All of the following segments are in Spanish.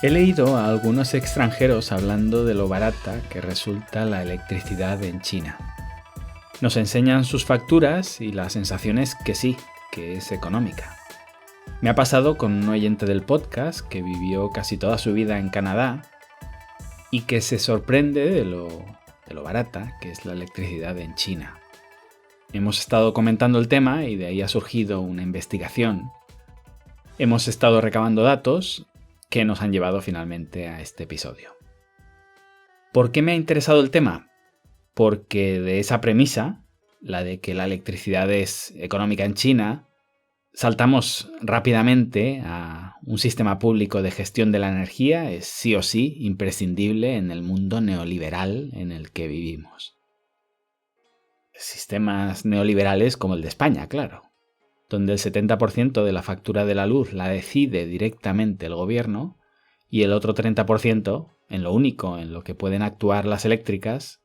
He leído a algunos extranjeros hablando de lo barata que resulta la electricidad en China. Nos enseñan sus facturas y la sensación es que sí, que es económica. Me ha pasado con un oyente del podcast que vivió casi toda su vida en Canadá y que se sorprende de lo barata que es la electricidad en China. Hemos estado comentando el tema y de ahí ha surgido una investigación. Hemos estado recabando datos que nos han llevado finalmente a este episodio. ¿Por qué me ha interesado el tema? Porque de esa premisa, la de que la electricidad es económica en China, saltamos rápidamente a un sistema público de gestión de la energía es sí o sí imprescindible en el mundo neoliberal en el que vivimos. Sistemas neoliberales como el de España, claro, donde el 70% de la factura de la luz la decide directamente el gobierno y el otro 30%, en lo único en lo que pueden actuar las eléctricas,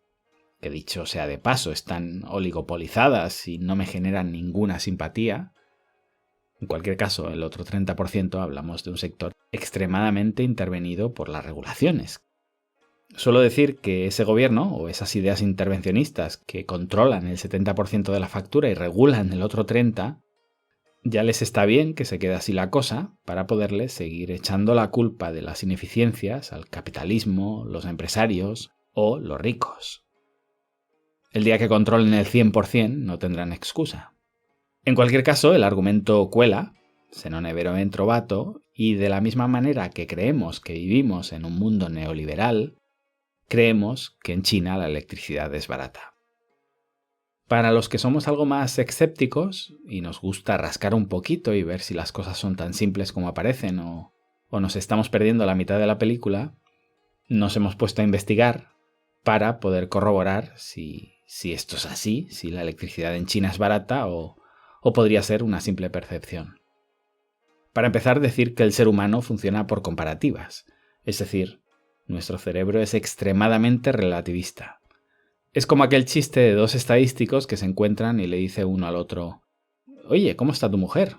que dicho sea de paso están oligopolizadas y no me generan ninguna simpatía. En cualquier caso, el otro 30% hablamos de un sector extremadamente intervenido por las regulaciones. Suelo decir que ese gobierno o esas ideas intervencionistas que controlan el 70% de la factura y regulan el otro 30%, ya les está bien que se quede así la cosa para poderles seguir echando la culpa de las ineficiencias al capitalismo, los empresarios o los ricos. El día que controlen el 100% no tendrán excusa. En cualquier caso, el argumento cuela, se non è vero ben trovato, y de la misma manera que creemos que vivimos en un mundo neoliberal, creemos que en China la electricidad es barata. Para los que somos algo más escépticos y nos gusta rascar un poquito y ver si las cosas son tan simples como aparecen o nos estamos perdiendo la mitad de la película, nos hemos puesto a investigar para poder corroborar si esto es así, si la electricidad en China es barata o podría ser una simple percepción. Para empezar, decir que el ser humano funciona por comparativas, es decir, nuestro cerebro es extremadamente relativista. Es como aquel chiste de dos estadísticos que se encuentran y le dice uno al otro: «Oye, ¿cómo está tu mujer?»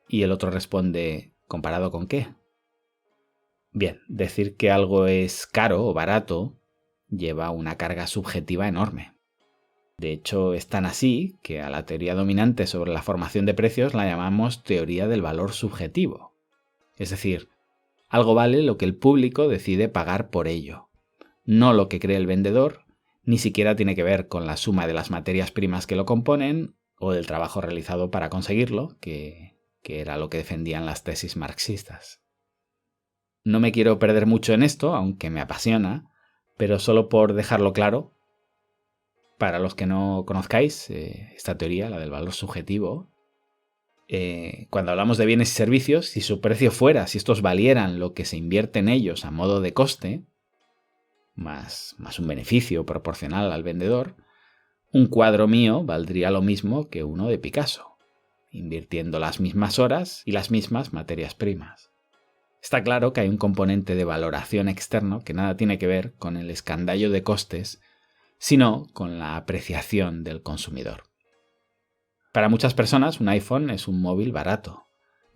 Y el otro responde: «¿Comparado con qué?» Bien, decir que algo es caro o barato lleva una carga subjetiva enorme. De hecho, es tan así que a la teoría dominante sobre la formación de precios la llamamos teoría del valor subjetivo. Es decir, algo vale lo que el público decide pagar por ello, no lo que cree el vendedor. Ni siquiera tiene que ver con la suma de las materias primas que lo componen o del trabajo realizado para conseguirlo, que era lo que defendían las tesis marxistas. No me quiero perder mucho en esto, aunque me apasiona, pero solo por dejarlo claro, para los que no conozcáis esta teoría, la del valor subjetivo, cuando hablamos de bienes y servicios, si su precio fuera, si estos valieran lo que se invierte en ellos a modo de coste, más un beneficio proporcional al vendedor, un cuadro mío valdría lo mismo que uno de Picasso, invirtiendo las mismas horas y las mismas materias primas. Está claro que hay un componente de valoración externo que nada tiene que ver con el escandallo de costes, sino con la apreciación del consumidor. Para muchas personas, un iPhone es un móvil barato,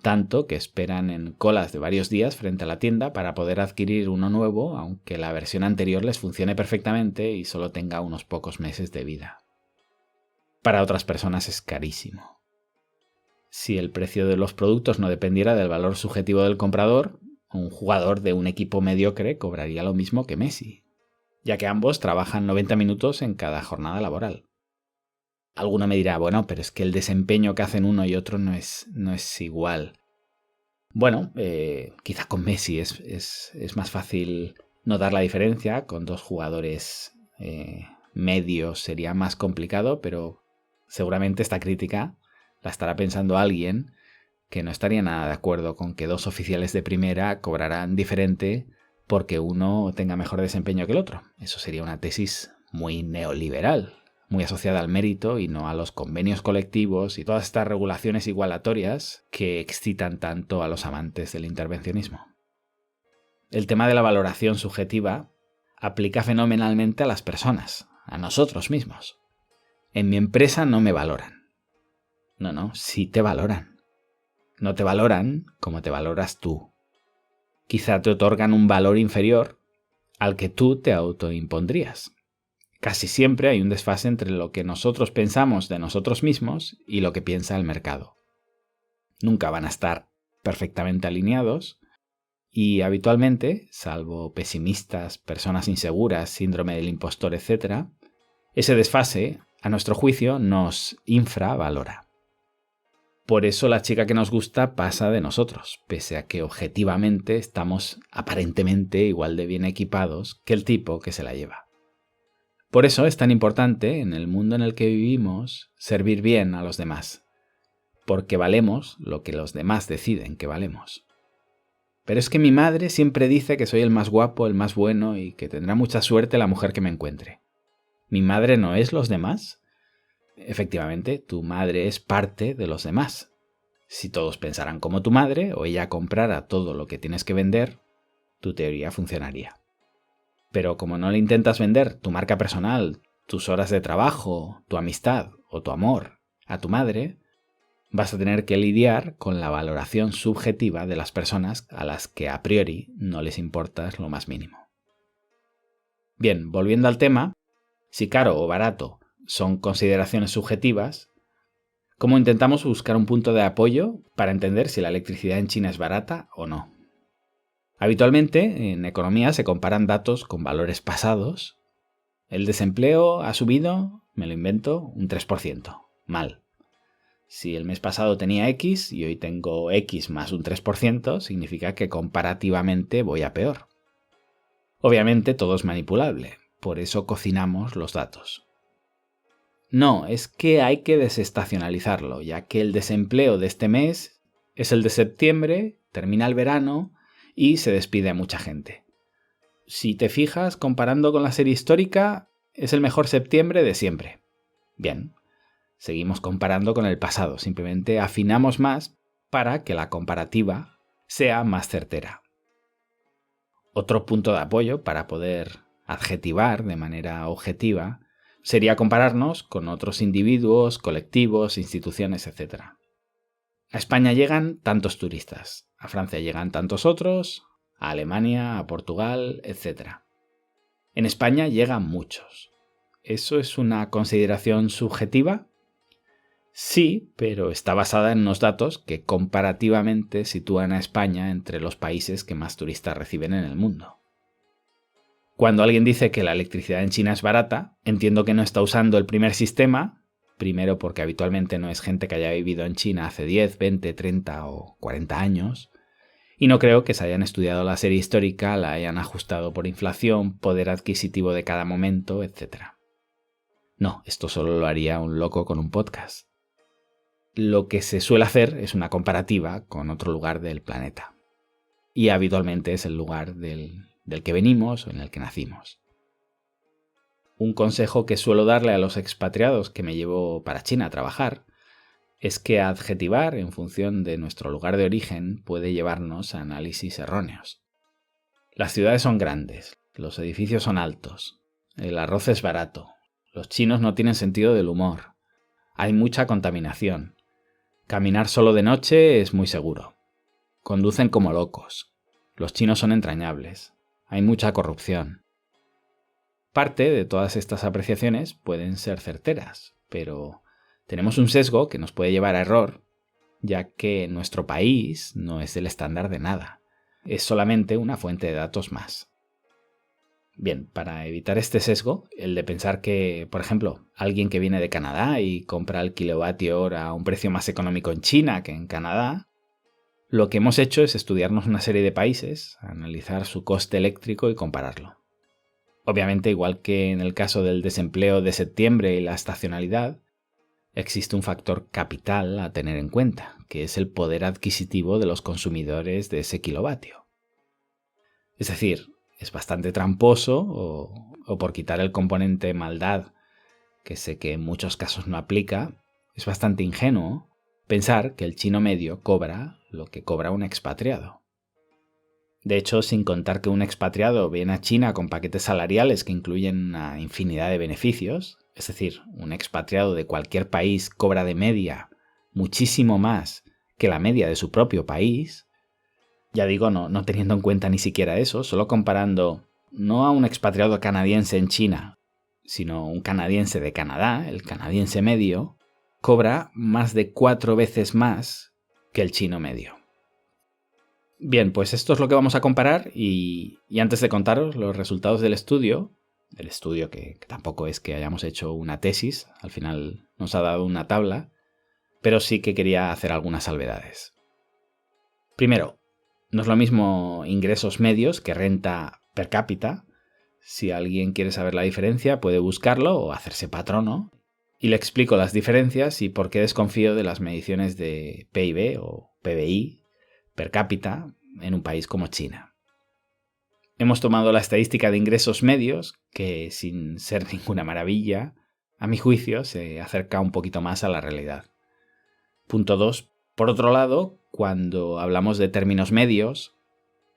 tanto que esperan en colas de varios días frente a la tienda para poder adquirir uno nuevo, aunque la versión anterior les funcione perfectamente y solo tenga unos pocos meses de vida. Para otras personas es carísimo. Si el precio de los productos no dependiera del valor subjetivo del comprador, un jugador de un equipo mediocre cobraría lo mismo que Messi, ya que ambos trabajan 90 minutos en cada jornada laboral. Alguno me dirá, bueno, pero es que el desempeño que hacen uno y otro no es igual. Bueno, quizá con Messi es más fácil notar la diferencia. Con dos jugadores medios sería más complicado, pero seguramente esta crítica la estará pensando alguien que no estaría nada de acuerdo con que dos oficiales de primera cobrarán diferente porque uno tenga mejor desempeño que el otro. Eso sería una tesis muy neoliberal, muy asociada al mérito y no a los convenios colectivos y todas estas regulaciones igualatorias que excitan tanto a los amantes del intervencionismo. El tema de la valoración subjetiva aplica fenomenalmente a las personas, a nosotros mismos. En mi empresa no me valoran. No, sí te valoran. No te valoran como te valoras tú. quizá te otorgan un valor inferior al que tú te autoimpondrías. Casi siempre hay un desfase entre lo que nosotros pensamos de nosotros mismos y lo que piensa el mercado. Nunca van a estar perfectamente alineados y habitualmente, salvo pesimistas, personas inseguras, síndrome del impostor, etc., ese desfase, a nuestro juicio, nos infravalora. Por eso la chica que nos gusta pasa de nosotros, pese a que objetivamente estamos aparentemente igual de bien equipados que el tipo que se la lleva. Por eso es tan importante, en el mundo en el que vivimos, servir bien a los demás, porque valemos lo que los demás deciden que valemos. Pero es que mi madre siempre dice que soy el más guapo, el más bueno y que tendrá mucha suerte la mujer que me encuentre. ¿Mi madre no es los demás? Efectivamente, tu madre es parte de los demás. Si todos pensaran como tu madre o ella comprara todo lo que tienes que vender, tu teoría funcionaría. Pero como no le intentas vender tu marca personal, tus horas de trabajo, tu amistad o tu amor a tu madre, vas a tener que lidiar con la valoración subjetiva de las personas a las que a priori no les importas lo más mínimo. Bien, volviendo al tema, si caro o barato son consideraciones subjetivas, ¿cómo intentamos buscar un punto de apoyo para entender si la electricidad en China es barata o no? Habitualmente, en economía se comparan datos con valores pasados. El desempleo ha subido, me lo invento, un 3%. Mal. Si el mes pasado tenía X y hoy tengo X más un 3%, significa que comparativamente voy a peor. Obviamente todo es manipulable, por eso cocinamos los datos. No, es que hay que desestacionalizarlo, ya que el desempleo de este mes es el de septiembre, termina el verano y se despide a mucha gente. Si te fijas, comparando con la serie histórica, es el mejor septiembre de siempre. Bien, seguimos comparando con el pasado, simplemente afinamos más para que la comparativa sea más certera. Otro punto de apoyo para poder adjetivar de manera objetiva sería compararnos con otros individuos, colectivos, instituciones, etc. A España llegan tantos turistas, a Francia llegan tantos otros, a Alemania, a Portugal, etc. En España llegan muchos. ¿Eso es una consideración subjetiva? Sí, pero está basada en unos datos que comparativamente sitúan a España entre los países que más turistas reciben en el mundo. Cuando alguien dice que la electricidad en China es barata, entiendo que no está usando el primer sistema, primero porque habitualmente no es gente que haya vivido en China hace 10, 20, 30 o 40 años, y no creo que se hayan estudiado la serie histórica, la hayan ajustado por inflación, poder adquisitivo de cada momento, etc. No, esto solo lo haría un loco con un podcast. Lo que se suele hacer es una comparativa con otro lugar del planeta. Y habitualmente es el lugar del que venimos o en el que nacimos. Un consejo que suelo darle a los expatriados que me llevo para China a trabajar es que adjetivar en función de nuestro lugar de origen puede llevarnos a análisis erróneos. Las ciudades son grandes, los edificios son altos, el arroz es barato, los chinos no tienen sentido del humor, hay mucha contaminación, caminar solo de noche es muy seguro, conducen como locos, los chinos son entrañables, hay mucha corrupción. Parte de todas estas apreciaciones pueden ser certeras, pero tenemos un sesgo que nos puede llevar a error, ya que nuestro país no es el estándar de nada, es solamente una fuente de datos más. Bien, para evitar este sesgo, el de pensar que, por ejemplo, alguien que viene de Canadá y compra el kilovatio hora a un precio más económico en China que en Canadá, lo que hemos hecho es estudiarnos una serie de países, analizar su coste eléctrico y compararlo. Obviamente, igual que en el caso del desempleo de septiembre y la estacionalidad, existe un factor capital a tener en cuenta, que es el poder adquisitivo de los consumidores de ese kilovatio. Es decir, es bastante tramposo o por quitar el componente maldad, que sé que en muchos casos no aplica, es bastante ingenuo pensar que el chino medio cobra lo que cobra un expatriado. De hecho, sin contar que un expatriado viene a China con paquetes salariales que incluyen una infinidad de beneficios, es decir, un expatriado de cualquier país cobra de media muchísimo más que la media de su propio país, Ya digo, no teniendo en cuenta ni siquiera eso, solo comparando no a un expatriado canadiense en China, sino un canadiense de Canadá, el canadiense medio, cobra más de 4 veces más que el chino medio. Bien, pues esto es lo que vamos a comparar y antes de contaros los resultados del estudio que tampoco es que hayamos hecho una tesis, al final nos ha dado una tabla, pero sí que quería hacer algunas salvedades. Primero, no es lo mismo ingresos medios que renta per cápita. Si alguien quiere saber la diferencia, puede buscarlo o hacerse patrono. Y le explico las diferencias y por qué desconfío de las mediciones de PIB o PBI per cápita en un país como China. Hemos tomado la estadística de ingresos medios, que sin ser ninguna maravilla, a mi juicio se acerca un poquito más a la realidad. Punto 2. Por otro lado, cuando hablamos de términos medios,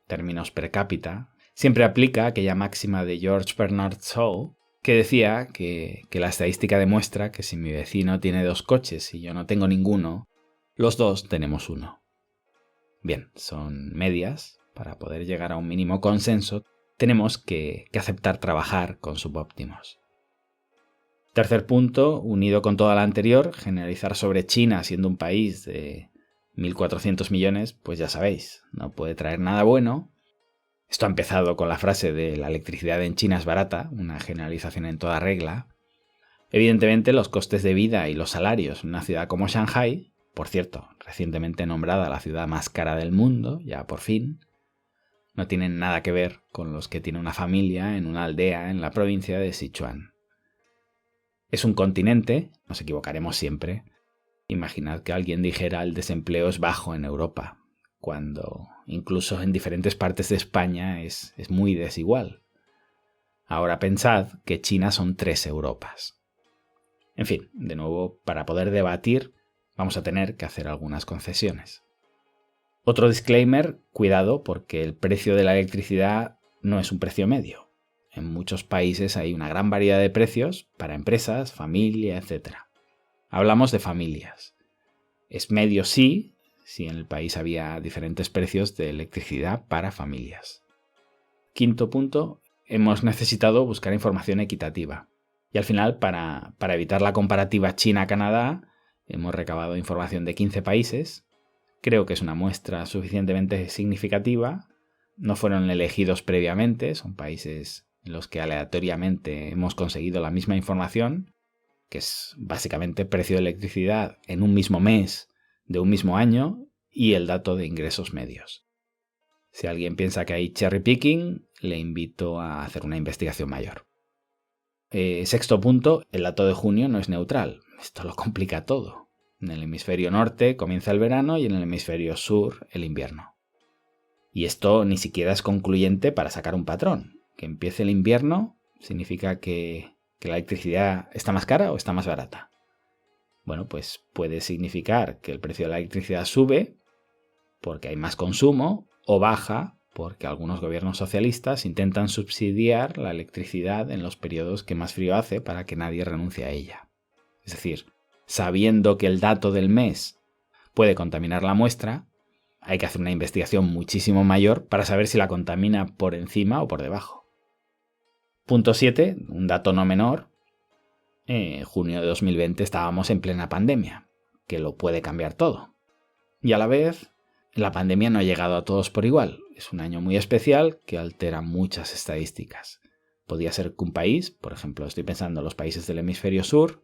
términos per cápita, siempre aplica aquella máxima de George Bernard Shaw, que decía que la estadística demuestra que si mi vecino tiene 2 coches y yo no tengo ninguno, los dos tenemos uno. Bien, son medias. Para poder llegar a un mínimo consenso, tenemos que aceptar trabajar con subóptimos. Tercer punto, unido con toda la anterior, generalizar sobre China siendo un país de 1.400 millones, pues ya sabéis, no puede traer nada bueno. Esto ha empezado con la frase de la electricidad en China es barata, una generalización en toda regla. Evidentemente, los costes de vida y los salarios en una ciudad como Shanghái, por cierto, recientemente nombrada la ciudad más cara del mundo, ya por fin, no tienen nada que ver con los que tiene una familia en una aldea en la provincia de Sichuan. Es un continente, nos equivocaremos siempre. Imaginad que alguien dijera el desempleo es bajo en Europa, cuando incluso en diferentes partes de España es muy desigual. Ahora pensad que China son 3 Europas. En fin, de nuevo, para poder debatir vamos a tener que hacer algunas concesiones. Otro disclaimer, cuidado porque el precio de la electricidad no es un precio medio. En muchos países hay una gran variedad de precios para empresas, familia, etc. Hablamos de familias. Es medio sí, si en el país había diferentes precios de electricidad para familias. Quinto punto, hemos necesitado buscar información equitativa. Y al final, para evitar la comparativa China-Canadá, hemos recabado información de 15 países. Creo que es una muestra suficientemente significativa. No fueron elegidos previamente, son países en los que aleatoriamente hemos conseguido la misma información, que es básicamente precio de electricidad en un mismo mes de un mismo año y el dato de ingresos medios. Si alguien piensa que hay cherry picking, le invito a hacer una investigación mayor. Sexto punto, el dato de junio no es neutral. Esto lo complica todo. En el hemisferio norte comienza el verano y en el hemisferio sur el invierno. Y esto ni siquiera es concluyente para sacar un patrón. Que empiece el invierno significa que la electricidad está más cara o está más barata. Bueno, pues puede significar que el precio de la electricidad sube porque hay más consumo o baja porque algunos gobiernos socialistas intentan subsidiar la electricidad en los periodos que más frío hace para que nadie renuncie a ella. Es decir, sabiendo que el dato del mes puede contaminar la muestra, hay que hacer una investigación muchísimo mayor para saber si la contamina por encima o por debajo. Punto 7, un dato no menor. En junio de 2020 estábamos en plena pandemia, que lo puede cambiar todo. Y a la vez, la pandemia no ha llegado a todos por igual. Es un año muy especial que altera muchas estadísticas. Podría ser que un país, por ejemplo, estoy pensando en los países del hemisferio sur,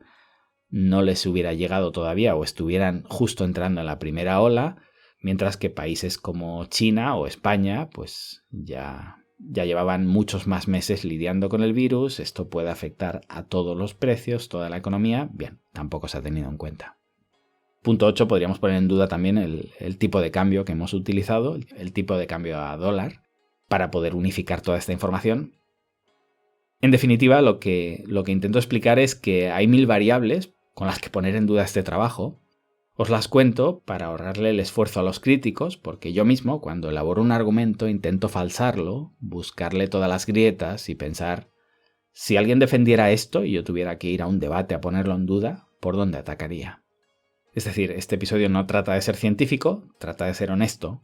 no les hubiera llegado todavía o estuvieran justo entrando en la primera ola, mientras que países como China o España pues ya llevaban muchos más meses lidiando con el virus. Esto puede afectar a todos los precios, toda la economía. Bien, tampoco se ha tenido en cuenta. Punto 8, podríamos poner en duda también el tipo de cambio que hemos utilizado, el tipo de cambio a dólar, para poder unificar toda esta información. En definitiva, lo que intento explicar es que hay 1000 variables con las que poner en duda este trabajo. Os las cuento para ahorrarle el esfuerzo a los críticos, porque yo mismo, cuando elaboro un argumento, intento falsarlo, buscarle todas las grietas y pensar, si alguien defendiera esto y yo tuviera que ir a un debate a ponerlo en duda, ¿por dónde atacaría? Es decir, este episodio no trata de ser científico, trata de ser honesto,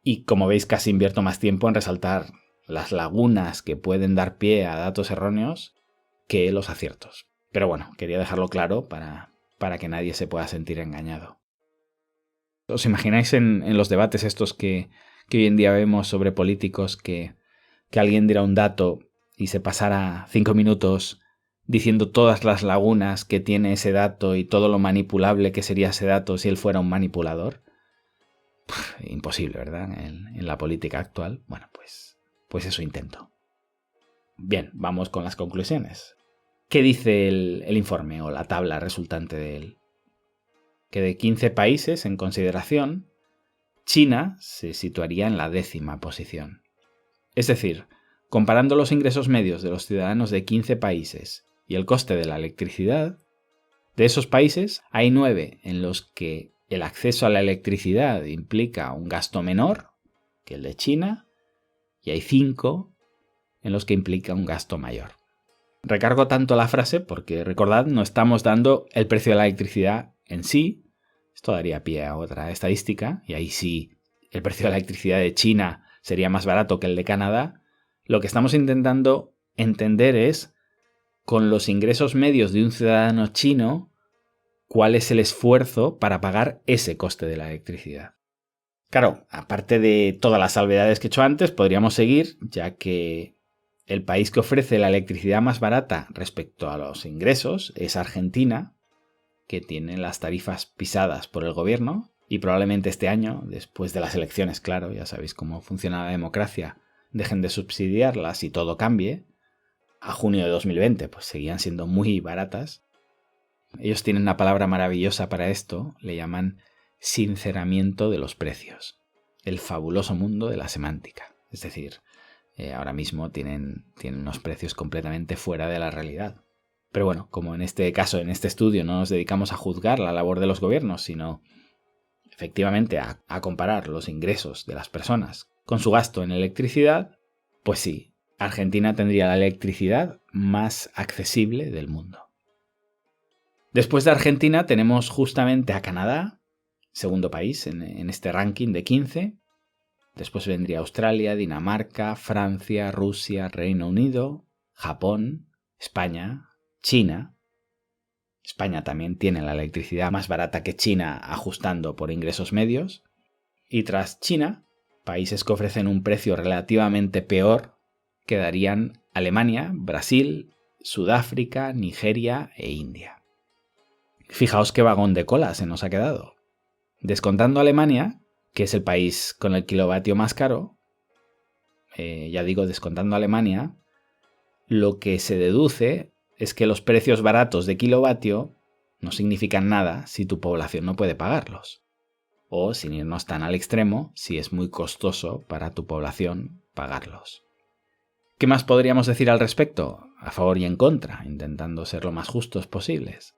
Y como veis, casi invierto más tiempo en resaltar las lagunas que pueden dar pie a datos erróneos que los aciertos. Pero bueno, quería dejarlo claro para que nadie se pueda sentir engañado. ¿Os imagináis en los debates estos que hoy en día vemos sobre políticos que alguien diera un dato y se pasara 5 minutos diciendo todas las lagunas que tiene ese dato y todo lo manipulable que sería ese dato si él fuera un manipulador? Imposible, ¿verdad? En la política actual. Bueno, pues eso intento. Bien, vamos con las conclusiones. ¿Qué dice el informe o la tabla resultante de él? Que de 15 países en consideración, China se situaría en la 10ª posición. Es decir, comparando los ingresos medios de los ciudadanos de 15 países y el coste de la electricidad, de esos países hay 9 en los que el acceso a la electricidad implica un gasto menor que el de China y hay 5 en los que implica un gasto mayor. Recargo tanto la frase porque, recordad, no estamos dando el precio de la electricidad en sí. Esto daría pie a otra estadística y ahí sí el precio de la electricidad de China sería más barato que el de Canadá. Lo que estamos intentando entender es, con los ingresos medios de un ciudadano chino, cuál es el esfuerzo para pagar ese coste de la electricidad. Claro, aparte de todas las salvedades que he hecho antes, podríamos seguir, ya que el país que ofrece la electricidad más barata respecto a los ingresos es Argentina, que tiene las tarifas pisadas por el gobierno y probablemente este año, después de las elecciones, claro, ya sabéis cómo funciona la democracia, dejen de subsidiarlas y todo cambie. A junio de 2020 pues seguían siendo muy baratas. Ellos tienen una palabra maravillosa para esto, le llaman sinceramiento de los precios, el fabuloso mundo de la semántica. Es decir, ahora mismo tienen unos precios completamente fuera de la realidad. Pero bueno, como en este caso, en este estudio, no nos dedicamos a juzgar la labor de los gobiernos, sino efectivamente a comparar los ingresos de las personas con su gasto en electricidad, pues sí, Argentina tendría la electricidad más accesible del mundo. Después de Argentina tenemos justamente a Canadá, segundo país en este ranking de 15. Después vendría Australia, Dinamarca, Francia, Rusia, Reino Unido, Japón, España, China. España también tiene la electricidad más barata que China ajustando por ingresos medios. Y tras China, países que ofrecen un precio relativamente peor quedarían Alemania, Brasil, Sudáfrica, Nigeria e India. Fijaos qué vagón de cola se nos ha quedado. Descontando Alemania, que es el país con el kilovatio más caro, descontando Alemania, lo que se deduce es que los precios baratos de kilovatio no significan nada si tu población no puede pagarlos. O, sin irnos tan al extremo, si es muy costoso para tu población pagarlos. ¿Qué más podríamos decir al respecto? A favor y en contra, intentando ser lo más justos posibles.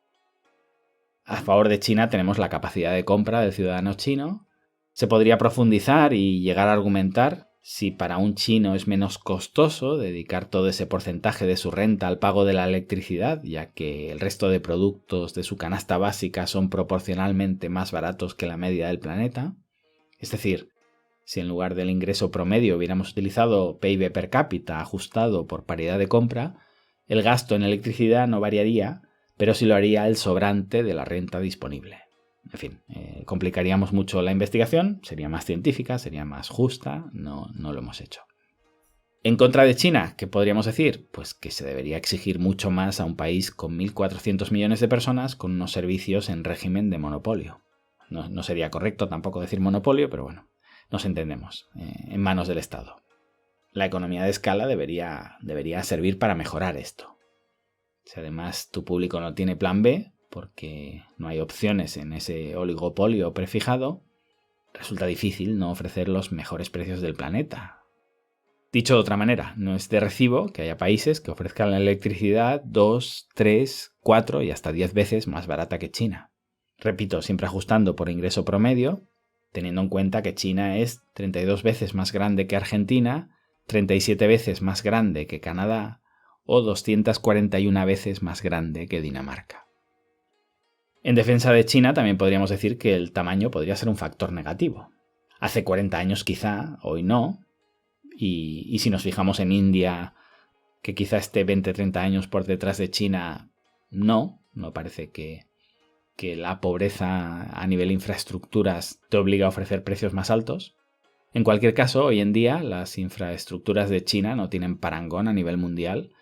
A favor de China tenemos la capacidad de compra del ciudadano chino. Se podría profundizar y llegar a argumentar si para un chino es menos costoso dedicar todo ese porcentaje de su renta al pago de la electricidad, ya que el resto de productos de su canasta básica son proporcionalmente más baratos que la media del planeta. Es decir, si en lugar del ingreso promedio hubiéramos utilizado PIB per cápita ajustado por paridad de compra, el gasto en electricidad no variaría, pero sí lo haría el sobrante de la renta disponible. En fin, complicaríamos mucho la investigación, sería más científica, sería más justa, no lo hemos hecho. En contra de China, ¿qué podríamos decir? Pues que se debería exigir mucho más a un país con 1.400 millones de personas con unos servicios en régimen de monopolio. No sería correcto tampoco decir monopolio, pero bueno, nos entendemos, en manos del Estado. La economía de escala debería servir para mejorar esto. Si además tu público no tiene plan B, porque no hay opciones en ese oligopolio prefijado, resulta difícil no ofrecer los mejores precios del planeta. Dicho de otra manera, no es de recibo que haya países que ofrezcan la electricidad 2, 3, 4 y hasta 10 veces más barata que China. Repito, siempre ajustando por ingreso promedio, teniendo en cuenta que China es 32 veces más grande que Argentina, 37 veces más grande que Canadá o 241 veces más grande que Dinamarca. En defensa de China también podríamos decir que el tamaño podría ser un factor negativo. Hace 40 años quizá, hoy no. Y si nos fijamos en India, que quizá esté 20-30 años por detrás de China, no parece que la pobreza a nivel infraestructuras te obliga a ofrecer precios más altos. En cualquier caso, hoy en día las infraestructuras de China no tienen parangón a nivel mundial.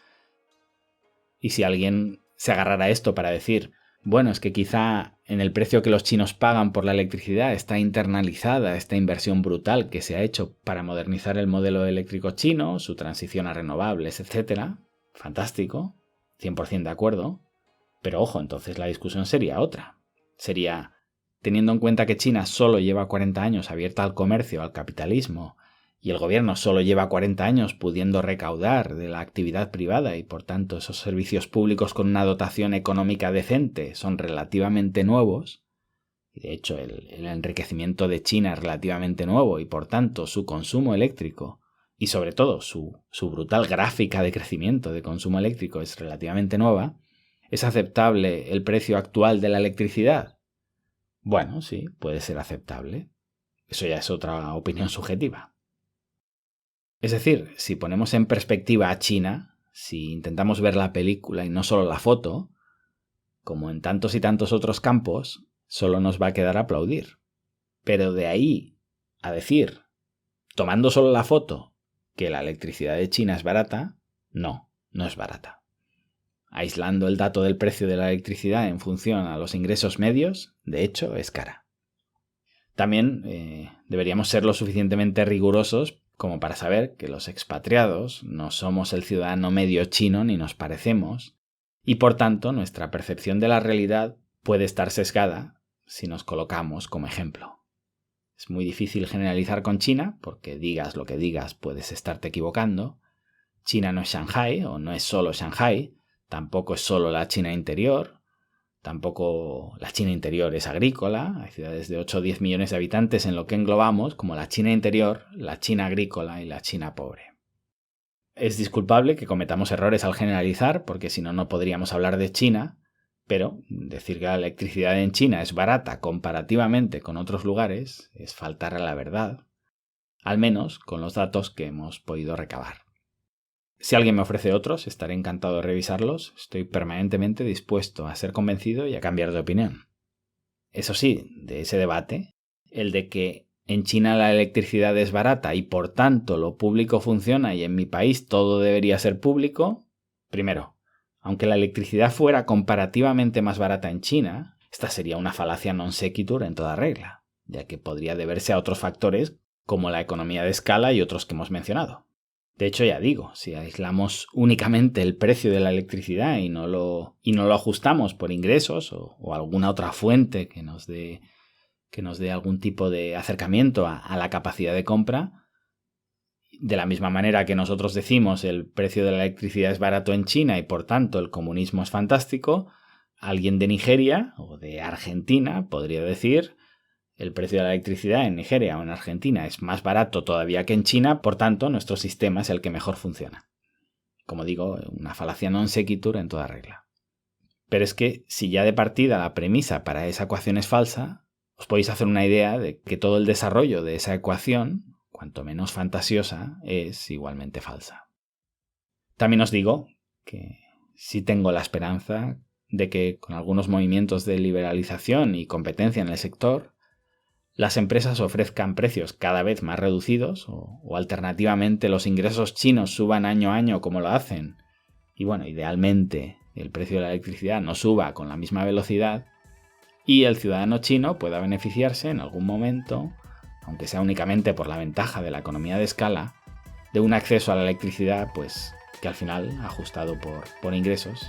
Y si alguien se agarrara a esto para decir, bueno, es que quizá en el precio que los chinos pagan por la electricidad está internalizada esta inversión brutal que se ha hecho para modernizar el modelo eléctrico chino, su transición a renovables, etc. Fantástico, 100% de acuerdo. Pero ojo, entonces la discusión sería otra. Sería, teniendo en cuenta que China solo lleva 40 años abierta al comercio, al capitalismo, y el gobierno solo lleva 40 años pudiendo recaudar de la actividad privada y por tanto esos servicios públicos con una dotación económica decente son relativamente nuevos, y de hecho el enriquecimiento de China es relativamente nuevo y por tanto su consumo eléctrico y sobre todo su brutal gráfica de crecimiento de consumo eléctrico es relativamente nueva, ¿es aceptable el precio actual de la electricidad? Bueno, sí, puede ser aceptable. Eso ya es otra opinión subjetiva. Es decir, si ponemos en perspectiva a China, si intentamos ver la película y no solo la foto, como en tantos y tantos otros campos, solo nos va a quedar aplaudir. Pero de ahí a decir, tomando solo la foto, que la electricidad de China es barata, no es barata. Aislando el dato del precio de la electricidad en función a los ingresos medios, de hecho, es cara. También deberíamos ser lo suficientemente rigurosos como para saber que los expatriados no somos el ciudadano medio chino ni nos parecemos, y por tanto nuestra percepción de la realidad puede estar sesgada si nos colocamos como ejemplo. Es muy difícil generalizar con China, porque digas lo que digas puedes estarte equivocando. China no es Shanghái, o no es solo Shanghái, tampoco es solo la China interior, tampoco la China interior es agrícola, hay ciudades de 8 o 10 millones de habitantes en lo que englobamos como la China interior, la China agrícola y la China pobre. Es disculpable que cometamos errores al generalizar, porque si no, no podríamos hablar de China, pero decir que la electricidad en China es barata comparativamente con otros lugares es faltar a la verdad, al menos con los datos que hemos podido recabar. Si alguien me ofrece otros, estaré encantado de revisarlos. Estoy permanentemente dispuesto a ser convencido y a cambiar de opinión. Eso sí, de ese debate, el de que en China la electricidad es barata y por tanto lo público funciona y en mi país todo debería ser público, primero, aunque la electricidad fuera comparativamente más barata en China, esta sería una falacia non sequitur en toda regla, ya que podría deberse a otros factores como la economía de escala y otros que hemos mencionado. De hecho, ya digo, si aislamos únicamente el precio de la electricidad y no lo ajustamos por ingresos o alguna otra fuente que nos dé algún tipo de acercamiento a la capacidad de compra, de la misma manera que nosotros decimos el precio de la electricidad es barato en China y por tanto el comunismo es fantástico, alguien de Nigeria o de Argentina podría decir el precio de la electricidad en Nigeria o en Argentina es más barato todavía que en China, por tanto, nuestro sistema es el que mejor funciona. Como digo, una falacia non sequitur en toda regla. Pero es que, si ya de partida la premisa para esa ecuación es falsa, os podéis hacer una idea de que todo el desarrollo de esa ecuación, cuanto menos fantasiosa, es igualmente falsa. También os digo que sí tengo la esperanza de que con algunos movimientos de liberalización y competencia en el sector, las empresas ofrezcan precios cada vez más reducidos o alternativamente los ingresos chinos suban año a año como lo hacen y bueno, idealmente el precio de la electricidad no suba con la misma velocidad y el ciudadano chino pueda beneficiarse en algún momento, aunque sea únicamente por la ventaja de la economía de escala, de un acceso a la electricidad pues que al final, ajustado por ingresos,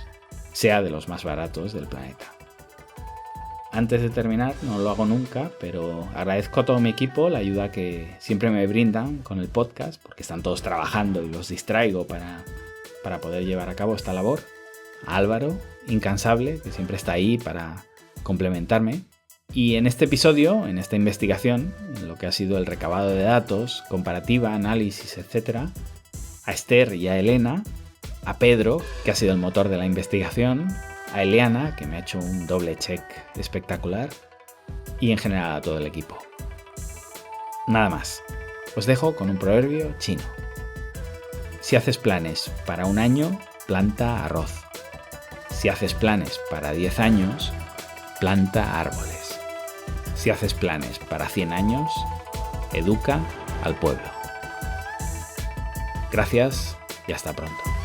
sea de los más baratos del planeta. Antes de terminar, no lo hago nunca, pero agradezco a todo mi equipo la ayuda que siempre me brindan con el podcast, porque están todos trabajando y los distraigo para poder llevar a cabo esta labor. A Álvaro, incansable, que siempre está ahí para complementarme. Y en este episodio, en esta investigación, en lo que ha sido el recabado de datos, comparativa, análisis, etc., a Esther y a Elena, a Pedro, que ha sido el motor de la investigación, a Eliana, que me ha hecho un doble check espectacular, y en general a todo el equipo. Nada más. Os dejo con un proverbio chino. Si haces planes para un año, planta arroz. Si haces planes para 10 años, planta árboles. Si haces planes para 100 años, educa al pueblo. Gracias y hasta pronto.